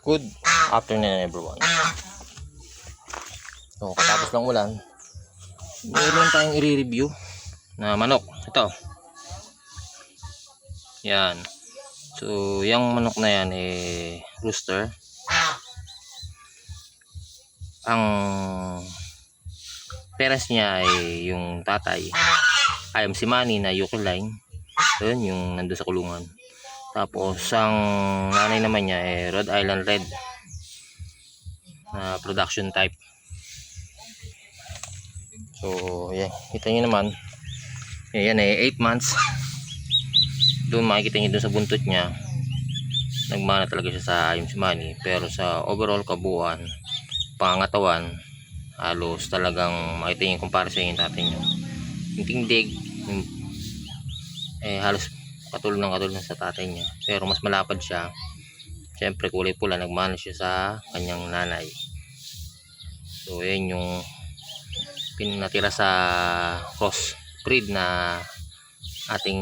Good afternoon everyone. So katapos lang ulan, meron tayong i-review na manok. Ito. Yan. So yung manok na yan rooster. Ang parents niya ay yung tatay ay si Manny na Yukiline. Yun yung nandun sa kulungan. Tapos ang nanay naman niya Rhode Island Red na production type. So yan, kita nyo naman yan 8 months. Doon makikita nyo doon sa buntot niya, nagmana talaga siya sa si Manny. Pero sa overall kabuuan, pangangatawan, halos talagang makita nyo yung comparison yung tatay nyo. Yung tindig halos katulad ng sa tatay niya, pero mas malapad siya. Siyempre kulay pula, nagmana siya sa kanyang nanay. So yan yung pinatira sa cross breed na ating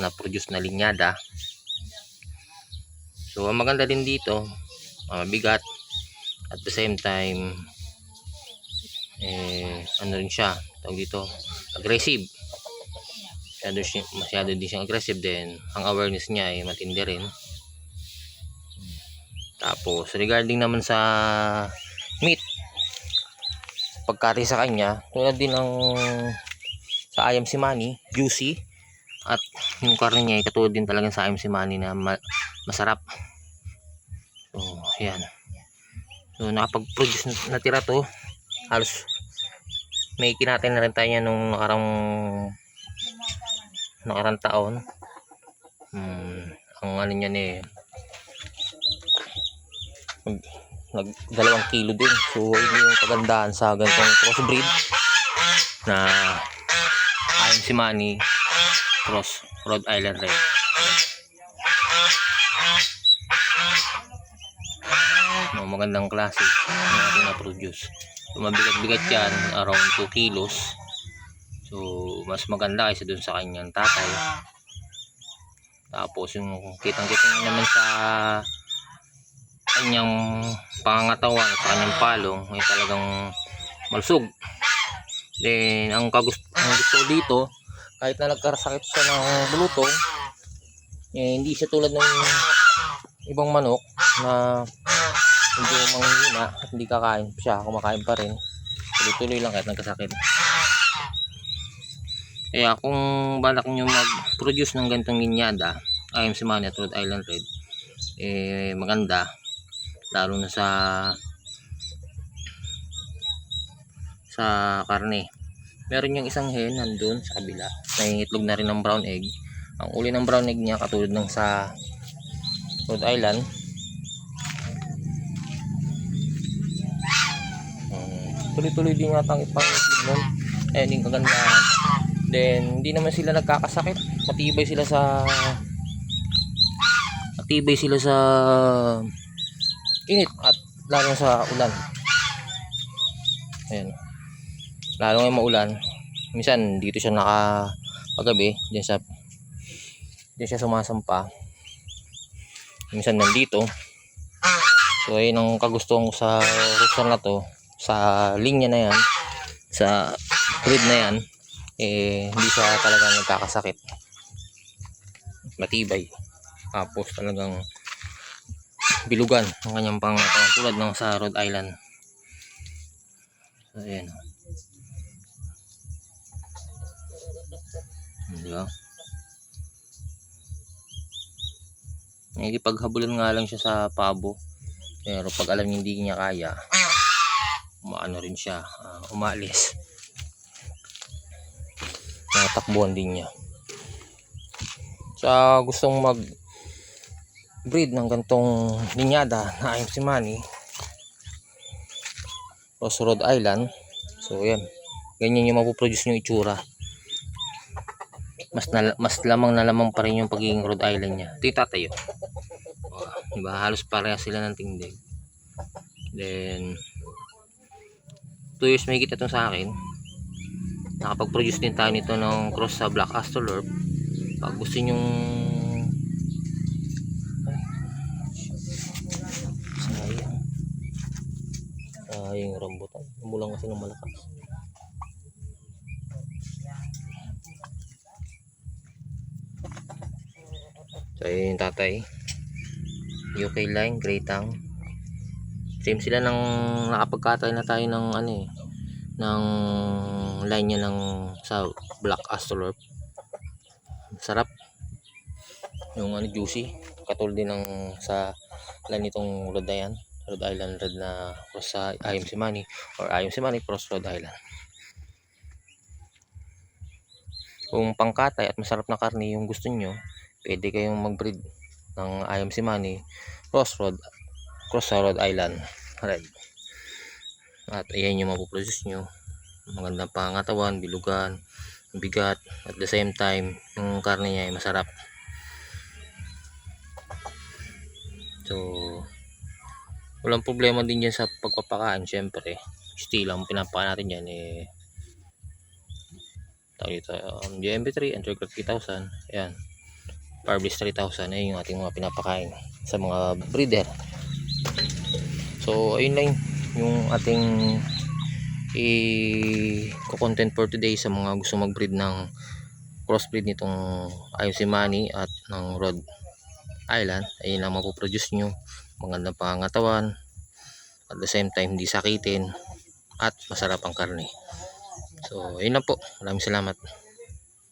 na-produce na linyada. So ang maganda din dito, mabigat, at the same time ano rin siya, tawag dito, aggressive. Masyado din siyang aggressive din. Ang awareness niya ay matindi rin. Tapos regarding naman sa meat, pagkari sa kanya, tulad din ng sa si Manny, juicy, at yung karne niya ay katulad din talaga sa si Manny na masarap. So yan. So nakapag-produce na tira to, halos may kinatin na rin tayo niya nung nakarang taon. Ang ano niya nag 2 kilo din. So yun yung kagandahan sa ganitong crossbreed na si Manny cross Rhode Island Red. Magandang klase na ating na-produce. So mabigat-bigat yan, around 2 kilos. So mas maganda kaysa dun sa kanyang tatay. Tapos yung kitang-kitang naman sa kanyang pangangatawan, sa kanyang palong ay talagang malusog. Then ang gusto dito, kahit na nagkasakit siya ng bulutong, hindi siya tulad ng ibang manok na medyo manghihina at hindi kakain siya, kumakain pa rin, tuloy-tuloy lang kahit nagkasakit. Kaya kung balak nyo mag-produce ng ganitong linyada, si Manny at Rhode Island Red, maganda, lalo na sa karne. Meron yung isang hen nandun sa kabila, may itlog na rin ng brown egg. Ang uli ng brown egg niya katulad ng sa Rhode Island. Tuloy-tuloy din yata ang ipang-itlog nun. Ayun yung kagandahan. Then hindi naman sila nagkakasakit, matibay sila sa init at lalo sa ulan. Ayan, lalo ngayon maulan, minsan dito siya paggabi, diyan siya sumasampa, minsan nandito. So ayun ang kagustuhan ko sa rooster na to, sa linya na yan, sa breed na yan, hindi siya talagang nagkakasakit, matibay. Tapos talagang bilugan ang kanyang pangangatawan tulad ng sa Rhode Island. So ayan, diba? Paghabulan nga lang siya sa pabo, pero pag alam niya hindi niya kaya, umaano rin siya, umalis, natakbuhan din niya. Sa gustong mag breed ng gantong linyada na si Manny o sa Rhode Island, so yan, ganyan yung mapuproduce yung itsura. Mas lamang na lamang pa rin yung pagiging Rhode Island niya. Ito yung tatayo, diba? Halos pareha sila ng tindig. Then 2 years may kita itong sa akin. Nakapag-produce din tayo nito ng cross sa Black Astrolorp. Pag gusto nyong Yung rambutan. Umulan kasi ng malakas. So ayun yung tatay. UK line, Grey Tang. Same sila ng nakapagkatay na tayo ng ano eh, ng line niya ng sa Black Astrolorp. Sarap. Yung ano, juicy. Katulad din ng sa line nitong Rhode Island Red na cross sa IMC Money or IMC Money cross Rhode Island. Kung pangkatay at masarap na karne yung gusto nyo, pwede kayong mag-breed ng IMC Money cross sa Rhode Island Red. At ayan yung mapuproduce nyo. Magandang pangatawan, bilugan, bigat, at the same time yung karne niya ay masarap. So walang problema din dyan sa pagpapakain. Syempre still ang pinapakain natin dyan tawag dito, GMB3 and Trigger 3000. Ayan, Parbliss 3000 ay yung ating mga pinapakain sa mga breeder. So ayun lang yung ating i-content for today sa mga gusto mag-breed ng crossbreed nitong IMC Money at ng Rhode Island. Ayun ang mapoproduce nyo. Magandang pangangatawan, at the same time hindi sakitin, at masarap ang karne. So ayun na po, maraming salamat.